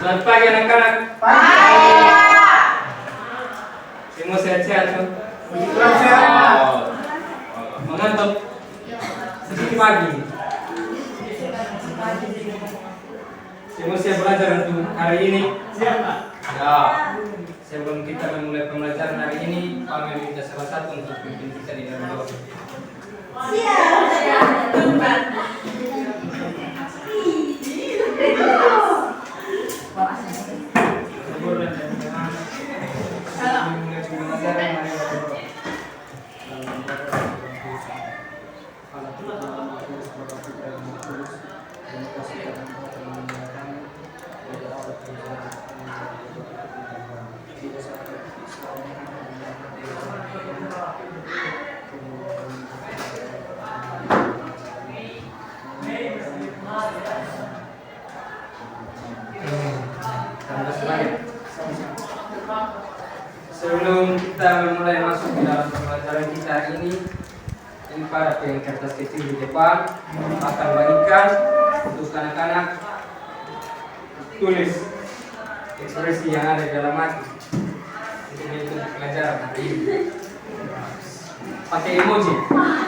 Selamat pagi anak-anak. Pagi. Semua sehat-sehat tuh. Sehat. Mengantuk. Sedikit pagi. Semua siap belajar untuk hari ini. Siap, Pak. Ya. Sebelum kita memulai pembelajaran hari ini, kami minta salah satu untuk pimpin kita di dalam doa. Sebelum kita memulai masuk ke dalam pembelajaran kita hari ini pada yang kertas kecil di depan akan bagikan untuk anak-anak tulis ekspresi yang ada di dalam hati untuk mengikuti pelajaran hari ini. Pakai emoji,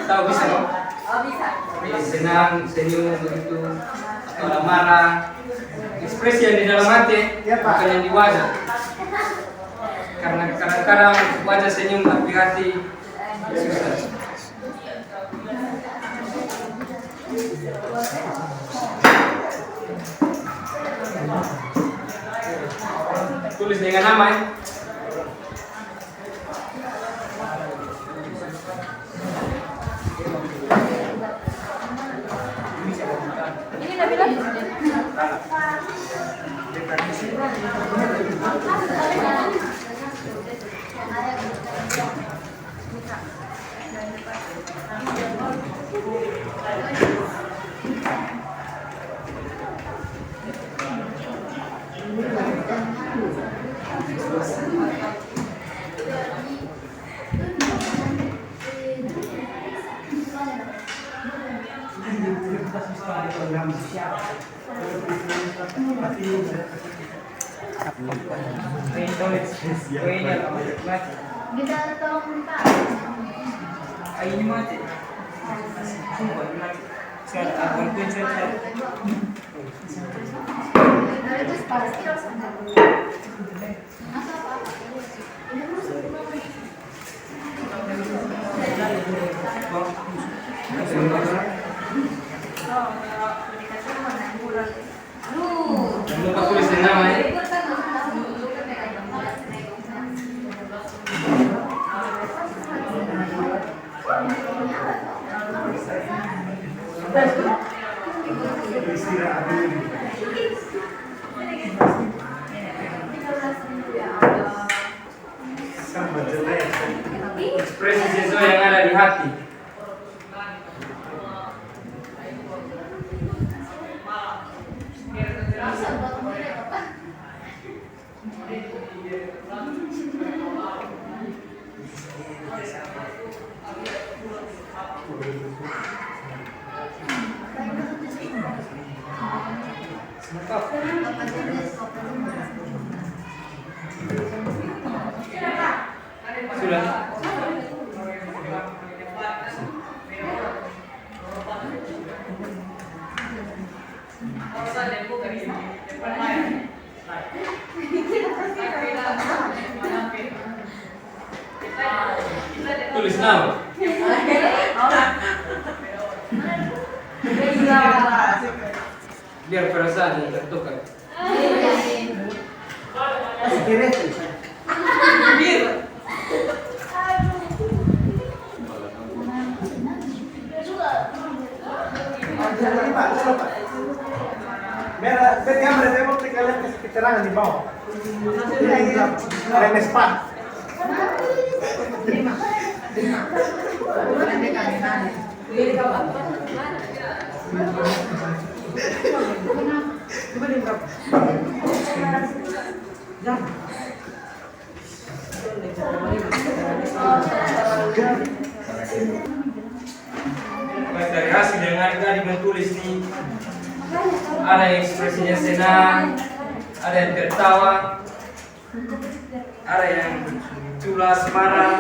tahu bisa dong? Oh bisa. Senang, senyum begitu, atau marah. Ekspresi yang di dalam hati, bukan yang di wajah. Karena kadang-kadang wajah senyum tapi hati susah. Tulis dengan nama ya. Ini Nabila. Kita tolong minta. Ini mati. Sekarang aku pencet. Lupa tulis nama ya. Ekspresi sesuai yang ada di hati. Sudah. Tulis nama. Biar perasaan yang tertukar. Keterangan di bawah. Rem span. Dari hasil yang ada tadi menulis nih, ada yang ekspresinya senang, ada yang tertawa, ada yang culas marah,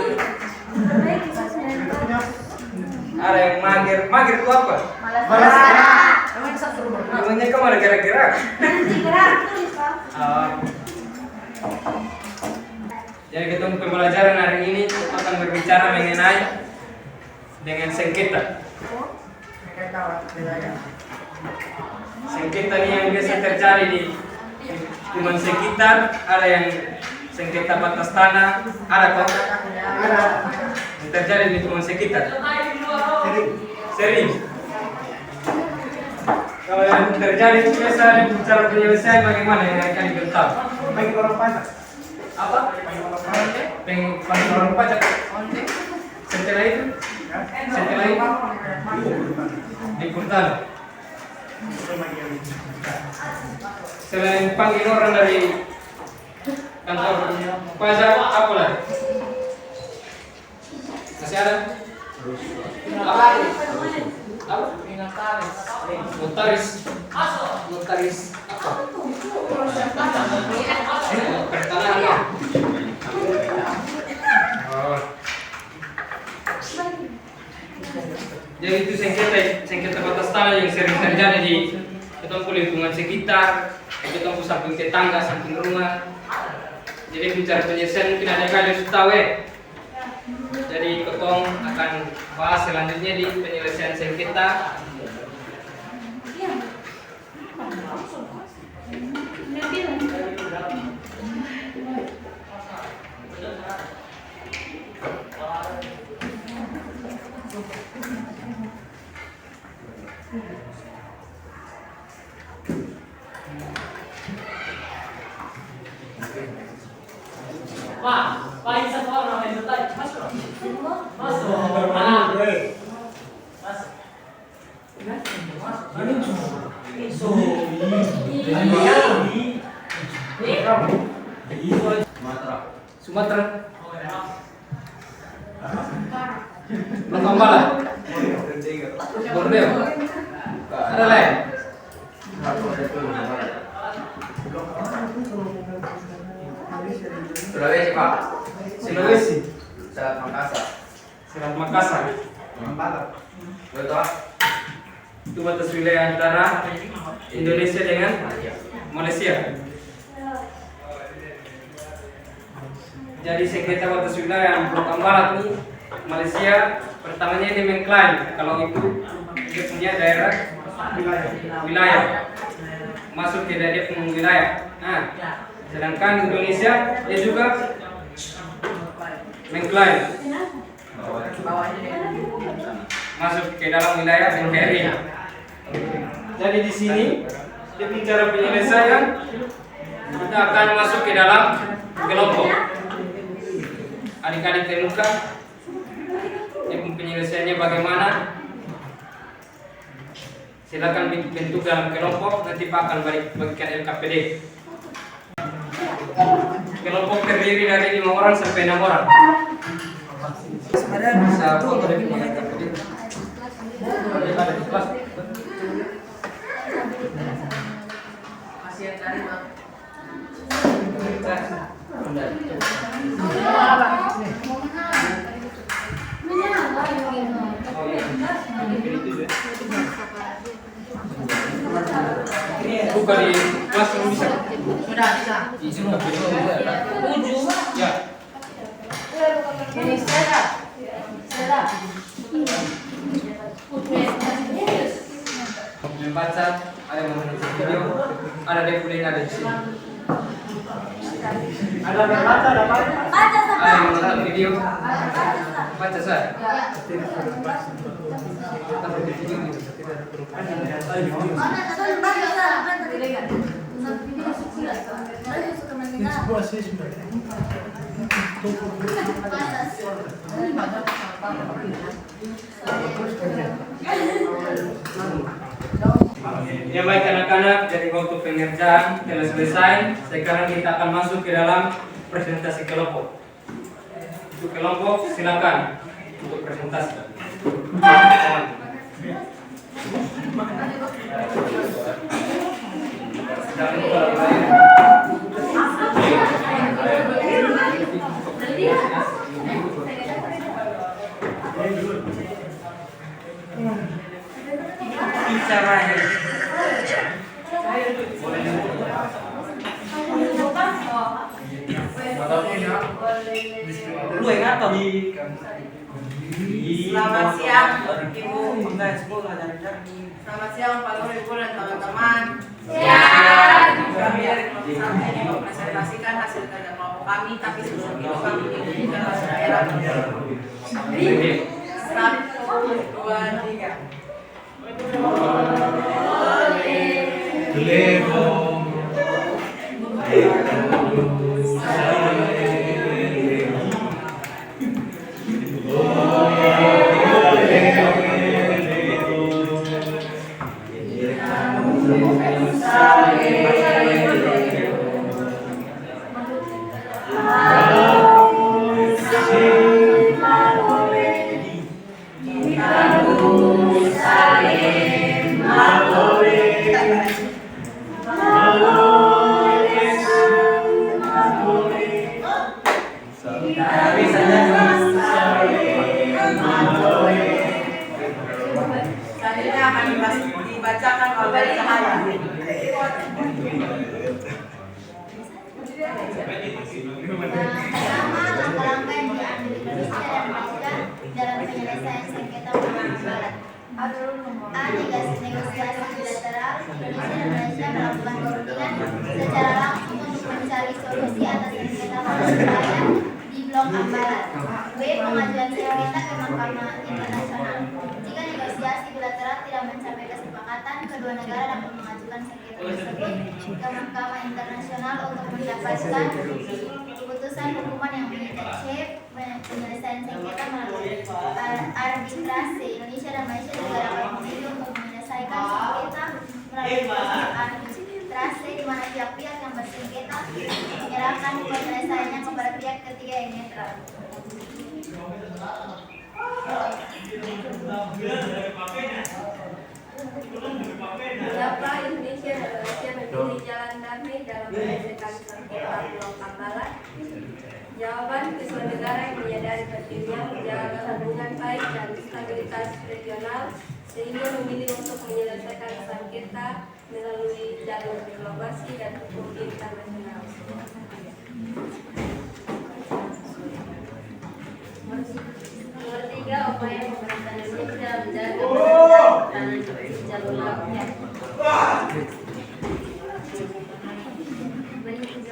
ada yang mager. Mager itu apa? Malas gerak. Namanya kamu ada gerak-gerak. Nanti gerak tulis Pak. Jadi kita pembelajaran hari ini akan berbicara mengenai dengan sengketa. Sengketa ini yang biasa terjadi di lingkungan sekitar, ada yang sengketa batas tanah, ada kok? Yang terjadi di lingkungan sekitar. Sering. Kalau yang terjadi itu biasa cara penyelesaian bagaimana yang akan dibentak? Bagi orang pajak. Apa? Pengen orang pajak. Setelah itu dipuntal. Selain panggil orang dari kantor pajak, apa lagi? Masih ada? Apa? Apa? Notaris. Notaris apa? Pertanahan. Oh. Jadi itu sengketa batas tanah yang sering terjadi di ketemu lingkungan sekitar, ketemu samping tetangga, samping rumah. Jadi bicara penyelesaian mungkin ada kali sudah tahu ya. Jadi ketong akan bahas selanjutnya di penyelesaian sengketa. Pak, isa po na may detay. Masuk. Masuk. Sumatera. Lombala. Borneo. Ada lain? Sulawesi Pak. Sulawesi. Selat Makassar. Selat Makassar. Betul. Itu batas wilayah antara Indonesia dengan Malaysia. Jadi sengketa batas wilayah Blok Barat nih Malaysia pertamanya dia mengklaim kalau itu dia punya daerah wilayah masuk ke daerah dia punya wilayah. Nah, sedangkan Indonesia dia juga mengklaim masuk ke dalam wilayah NKRI. Jadi di sini dia bicara penyelesaian, kita akan masuk ke dalam kelompok. Adik-adik terluka, penyelesaiannya bagaimana? Silakan bentuk dalam kelompok, nanti Pak akan bagikan LKPD. Kelompok terdiri dari 5 orang sampai 6 orang. Bisa foto dengan LKPD. Ada di kelas. Masih yang tadi, Bang. Buka di kelas bisa. Sudah bisa. Izin LKPD. Ya. Ini Stella. Membaca, ada yang menonton video, ada depulin ada di sini. Ada yang baca, ada apa? Ada yang menonton video, baca saya. Ya baik anak-anak, jadi waktu pengerjaan telah selesai. Sekarang kita akan masuk ke dalam presentasi kelompok. Untuk kelompok silakan untuk presentasi. Jangan lupa like. Bicara Lu yang apa? Selamat siang, Ibu. Enggak, sekolah dari Selamat siang, Pak Guru, Ibu, dan teman-teman. Siang. Kami dari kelompok 1 ini mempresentasikan hasil kerja kelompok kami, tapi sebelum itu kami ingin hasil daerah. 1, 2, 3. Selanjutnya akan dibacakan oleh Cahaya. Pertama, langkah-langkah yang diambil Indonesia dan Malaysia dalam penyelesaian sengketa Perang Barat. A. Negosiasi bilateral. Indonesia dan Malaysia melakukan perundingan secara langsung untuk mencari solusi atas sengketa Perang di Blok Ambalat. B. Pengajuan sengketa ke Mahkamah Internasional. Jika negosiasi bilateral tidak mencapai kesepakatan, kedua negara dapat mengajukan sengketa tersebut ke Mahkamah Internasional untuk mendapatkan keputusan hukuman yang mengikat. C. Penyelesaian sengketa melalui arbitrase. Indonesia dan Malaysia juga dapat memilih untuk menyelesaikan sengketa melalui proses arbitrase di mana pihak-pihak yang bersengketa menyerahkan penyelesaiannya kepada pihak ketiga yang netral. Mengapa Indonesia dan Malaysia memilih jalan damai dalam menyelesaikan sengketa Pulau Ambalat? Jawaban, kedua negara yang menyadari pentingnya menjaga hubungan baik dan stabilitas regional sehingga memilih untuk menyelesaikan sengketa melalui jalur diplomasi dan hukum internasional. Nomor 3, upaya pemerintah Indonesia menjaga pertahanan jalur lautnya.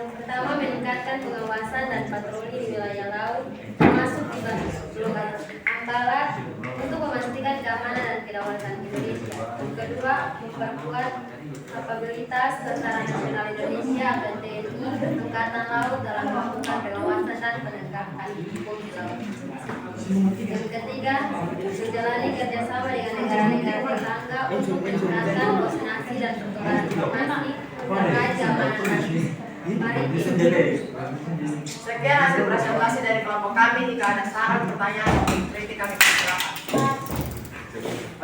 Yang pertama, meningkatkan pengawasan dan patroli di wilayah laut, termasuk di Blok Ambalat, untuk memastikan keamanan dan kedaulatan Indonesia. Yang kedua, memperkuat kapabilitas Tentara Nasional Indonesia atau TNI Angkatan Laut dalam melakukan pengawasan dan penegakan hukum di laut. Yang ketiga, menjalani kerjasama dengan negara-negara tetangga untuk meningkatkan koordinasi dan pertukaran informasi terkait keamanan maritim. Sekian hasil presentasi dari kelompok kami. Jika ada saran, pertanyaan, atau kritik kami persilakan.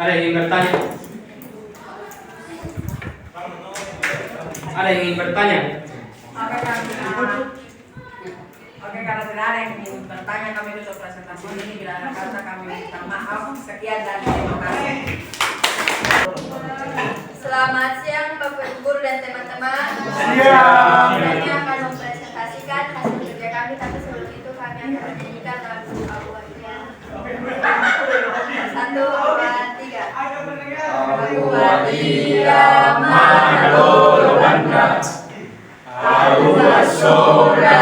Ada yang ingin bertanya? Ada yang ingin bertanya? Oke, karena tidak ada yang ingin bertanya, kami tutup presentasi ini. Bila ada kata, kami minta maaf. Sekian dan terima kasih. Selamat siang Bapak Guru dan teman-teman. Siang. Kami akan mempresentasikan hasil kerja kami, tapi sebelum itu kami akan menyanyikan lagu Al-Waqiah. 1, 2, 3. Al-Waqiah malul banda, al-wasura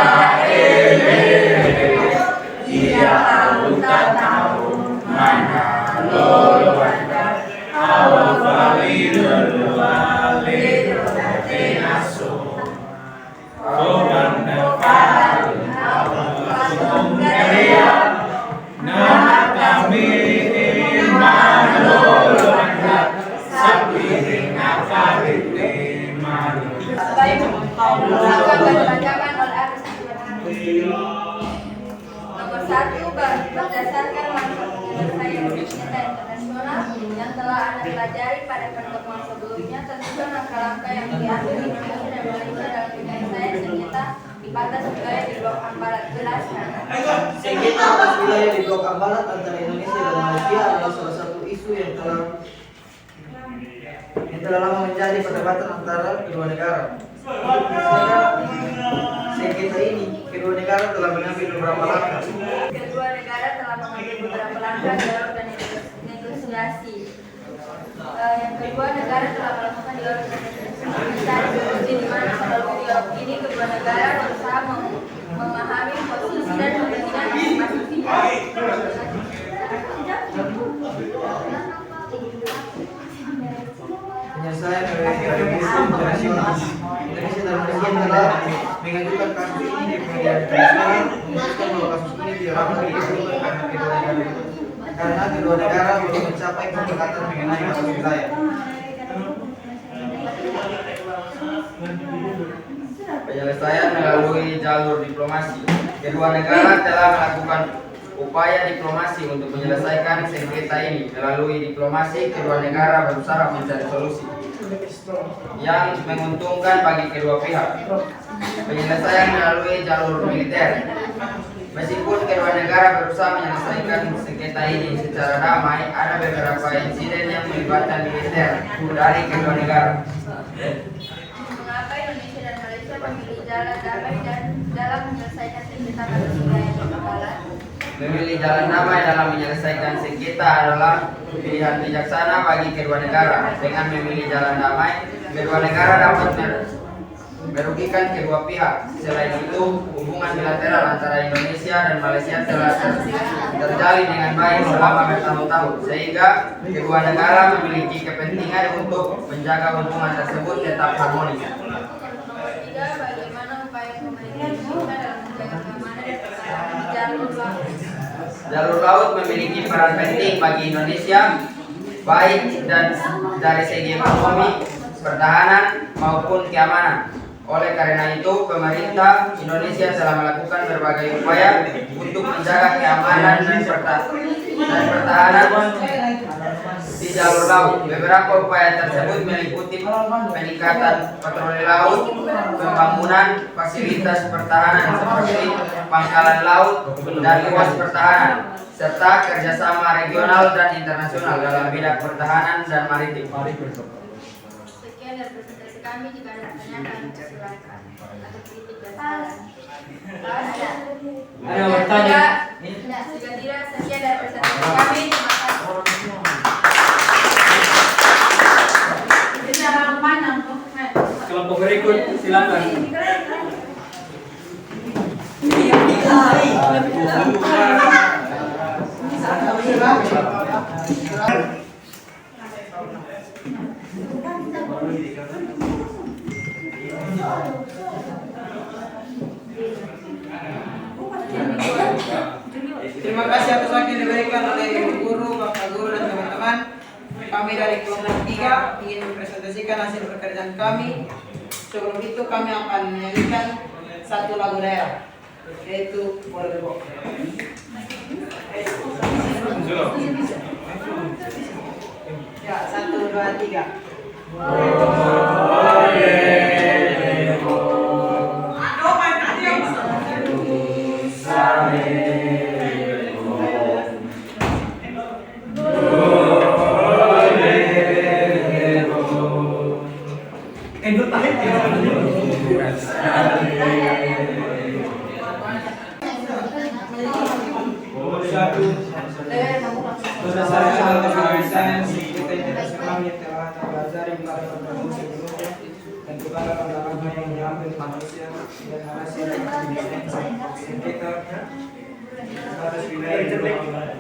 dia tahu tak tahu mana lul banda, al-walidul walidul tinasu Banda Faru Al-Wasum Karya Nah kami iman lul banda sapi ngapa iman. Baik, akan dibacakan oleh Agus. Nomor 1, berdasarkan langkah penyelesaian sengketa internasional yang telah Anda pelajari pada pertemuan sebelumnya, tentukan langkah-langkah yang diambil Indonesia dan Malaysia dalam penyelesaian sengketa di batas wilayah di Blok Ambalat. Jelaskan. Sengketa atas wilayah di Blok Ambalat antara Indonesia dan Malaysia adalah salah satu isu yang telah lama menjadi perdebatan antara kedua negara. Sengketa ini, kedua negara telah mengambil beberapa langkah. Kedua negara telah mengambil beberapa langkah dalam negosiasi. Yang kedua, negara telah melakukan dialog mencari solusi di mana melalui dialog ini kedua negara berusaha memahami posisi dan kepentingan masing-masing pihak. Penyelesaian dari isu internasional. Indonesia dan Malaysia telah mengajukan kasus ini di pengadilan internasional, memutuskan bahwa kasus ini tidak dapat diselesaikan karena kedua negara belum mencapai kesepakatan mengenai batas wilayah. Penyelesaian melalui jalur diplomasi. Kedua negara telah melakukan upaya diplomasi untuk menyelesaikan sengketa ini. Melalui diplomasi, kedua negara berusaha mencari solusi yang menguntungkan bagi kedua pihak. Penyelesaian melalui jalur militer. Meskipun kedua negara berusaha menyelesaikan sengketa ini secara damai, ada beberapa insiden yang melibatkan militer dari kedua negara. Mengapa Indonesia dan Malaysia memilih jalan damai dan dalam menyelesaikan sengketa batas wilayah di Ambalat? Memilih jalan damai dalam menyelesaikan sengketa adalah pilihan bijaksana bagi kedua negara. Dengan memilih jalan damai, kedua negara dapat merugikan kedua pihak. Selain itu, hubungan bilateral antara Indonesia dan Malaysia telah terjalin dengan baik selama bertahun-tahun, sehingga kedua negara memiliki kepentingan untuk menjaga hubungan tersebut tetap harmonis. Nomor 3, bagaimana upaya pemerintah Indonesia dalam menjaga keamanan dan pertahanan di jalur laut? Jalur laut memiliki peran penting bagi Indonesia, baik dan dari segi ekonomi, pertahanan maupun keamanan. Oleh karena itu, pemerintah Indonesia telah melakukan berbagai upaya untuk menjaga keamanan dan pertahanan di jalur laut. Beberapa upaya tersebut meliputi peningkatan patroli laut, pembangunan fasilitas pertahanan seperti pangkalan laut dan pos pertahanan, serta kerjasama regional dan internasional dalam bidang pertahanan dan maritim. Sekian dari presentasi kami. Jika ada pertanyaan, silakan. Atau kritik dan saran. Ada yang bertanya? Jika tidak, sekian dari presentasi kami. Terima kasih. Kelompok berikut, silakan. Terima kasih atas waktu yang diberikan oleh Ibu Guru, Bapak Guru, dan teman-teman. Kami dari kelompok 3 ingin mempresentasikan hasil pekerjaan kami. Sebelum itu kami akan menyanyikan satu lagu daerah, yaitu Bolero. Ya, 1, 2, 3. Berdasarkan pemeriksaan sengketa internasional yang telah terpelajari pada pertemuan sebelumnya dan kepada langkah yang diambil Malaysia dan Malaysia dalam penyelesaian sengketa batas wilayah di Blok Ambalat.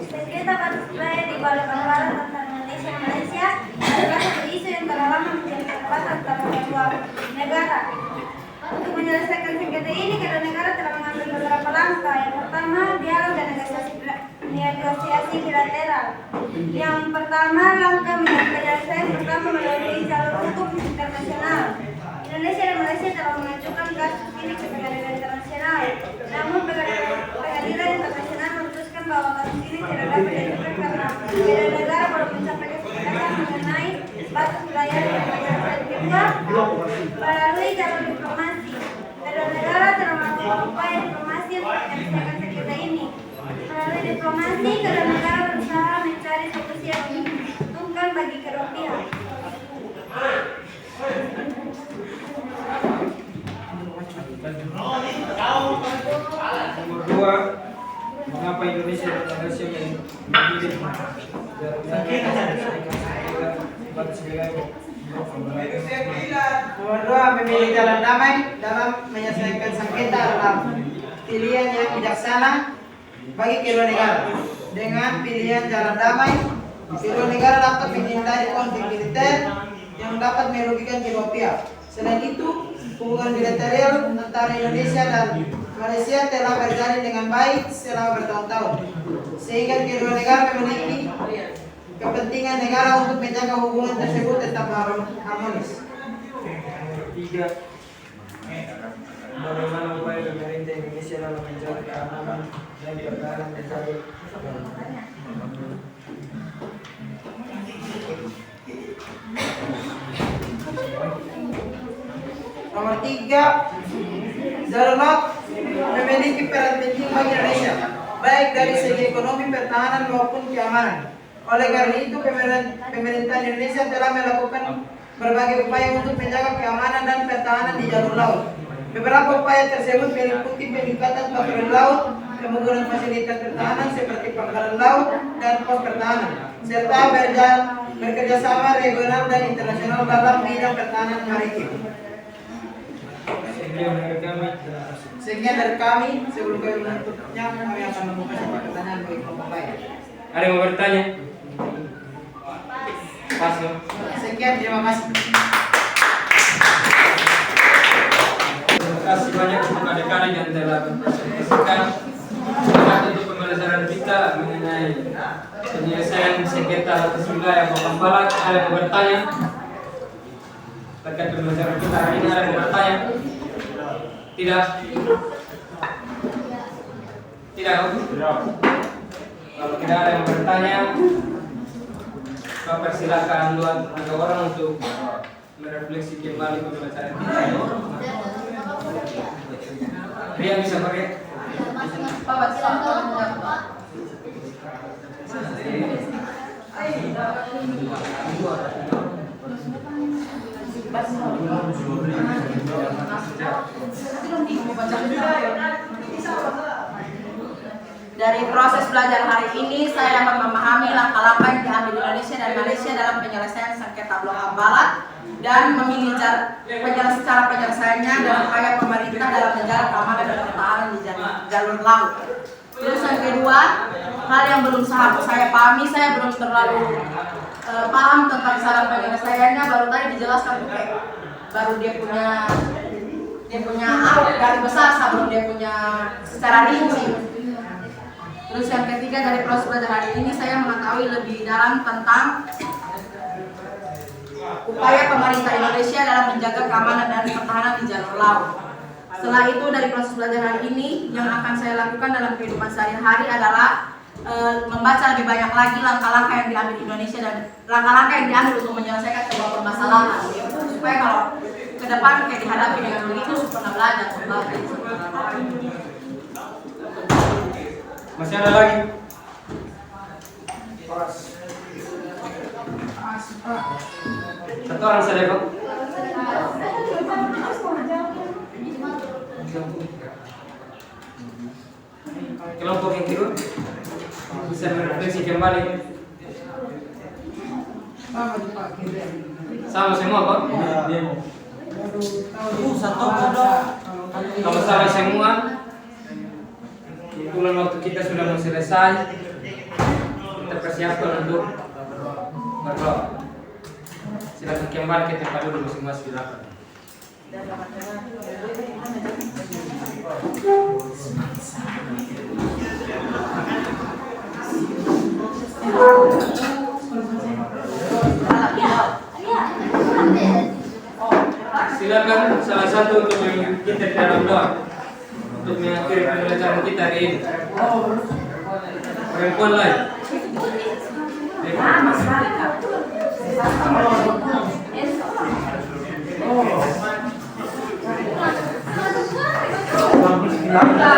Sengketa batas wilayah di Blok Ambalat antara Indonesia dan Malaysia adalah satu isu yang telah lama menjadi perdebatan antara kedua negara. Untuk menyelesaikan sengketa ini, kedua negara telah mengambil beberapa langkah. Yang pertama, dialog dan negosiasi bilateral. Yang pertama, langkah penyelesaian pertama melalui jalur hukum internasional. Indonesia dan Malaysia telah mengajukan kasus ini ke pengadilan internasional. Namun pengadilan internasional memutuskan bahwa kasus ini tidak dapat diajukan karena upaya diplomasi untuk menyelesaikan sengketa ini. Melalui diplomasi, kedua negara berusaha mencari solusi yang menguntungkan bagi kedua pihak. Nomor 2, mengapa Indonesia dan Malaysia memilih batas wilayah? Nomor 2, memilih jalan damai dalam menyelesaikan sengketa adalah pilihan yang bijaksana bagi kedua negara. Dengan pilihan jalan damai, kedua negara dapat menghindari konflik militer yang dapat merugikan kedua pihak. Selain itu, hubungan bilateral antara Indonesia dan Malaysia telah berjalan dengan baik selama bertahun-tahun, sehingga kedua negara memiliki kepentingan negara untuk menjaga hubungan tersebut tetap harmonis. 3. Bagaimana upaya pemerintah Indonesia dalam menjaga keamanan dan pertahanan negara? Nomor 3, jalur laut memiliki peran penting bagi Indonesia, baik dari segi ekonomi, pertahanan maupun keamanan. Oleh karena itu, pemerintah Indonesia telah melakukan berbagai upaya untuk menjaga keamanan dan pertahanan di jalur laut. Beberapa upaya tersebut meliputi peningkatan patroli laut, pembangunan fasilitas pertahanan seperti pangkalan laut dan pos pertahanan, serta bekerjasama regional dan internasional dalam bidang pertahanan maritim. Sekian dari kami. Sebelum kami menutupnya, kami akan membuka pertanyaan bagi kelompok lain. Ada yang mau bertanya? Pas ya. Sekian, terima kasih. Terima kasih banyak untuk adik-adik yang telah mempresentasikan semangat untuk pembelajaran kita mengenai penyelesaian sengketa atas wilayah Papua Barat. Ada yang mau bertanya terkait pembelajaran kita hari ini? Ada yang mau bertanya? Tidak? Tidak? Kalau tidak ada yang bertanya, persilakan dua orang untuk merefleksi kembali pembelajaran kita. Ria bisa pakai? Dari proses belajar hari ini, saya dapat memahami langkah-langkah yang diambil Indonesia dan Malaysia dalam penyelesaian sengketa Blok Ambalat dan memilih cara penyelesaiannya dan upaya pemerintah dalam menjaga keamanan dan pertahanan di jalur laut. Terus yang kedua, hal yang belum saya pahami, saya belum terlalu paham tentang cara penyelesaiannya. Baru tadi dijelaskan baru dia punya garis besar sebelum dia punya secara rinci. Terus yang ketiga, dari proses belajar hari ini saya mengetahui lebih dalam tentang upaya pemerintah Indonesia dalam menjaga keamanan dan pertahanan di jalur laut. Setelah itu, dari proses belajar hari ini yang akan saya lakukan dalam kehidupan sehari-hari adalah membaca lebih banyak lagi langkah-langkah yang diambil Indonesia dan langkah-langkah yang diambil untuk menyelesaikan sebuah permasalahan. Supaya kalau ke depan kayak dihadapi dengan begitu, pernah belajar kembali. Masih ada lagi? Satu orang saja, Pak. Kelompok yang kedua bisa merefleksi kembali. Sama semua, Pak? Kalau sama semua, kebetulan waktu kita sudah mau selesai, kita persiapkan untuk berdoa. Silakan kembali ke tempat dulu masing-masing, silakan. Silakan salah satu untuk mengikuti kita di dalam doa untuk mengakhiri pembelajaran kita hari ini. Perempuan lain. Banyak.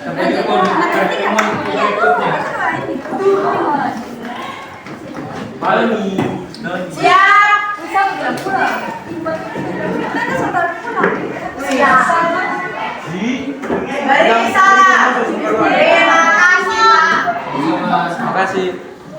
Sampai jumpa di pertemuan berikutnya. Bali. Siap.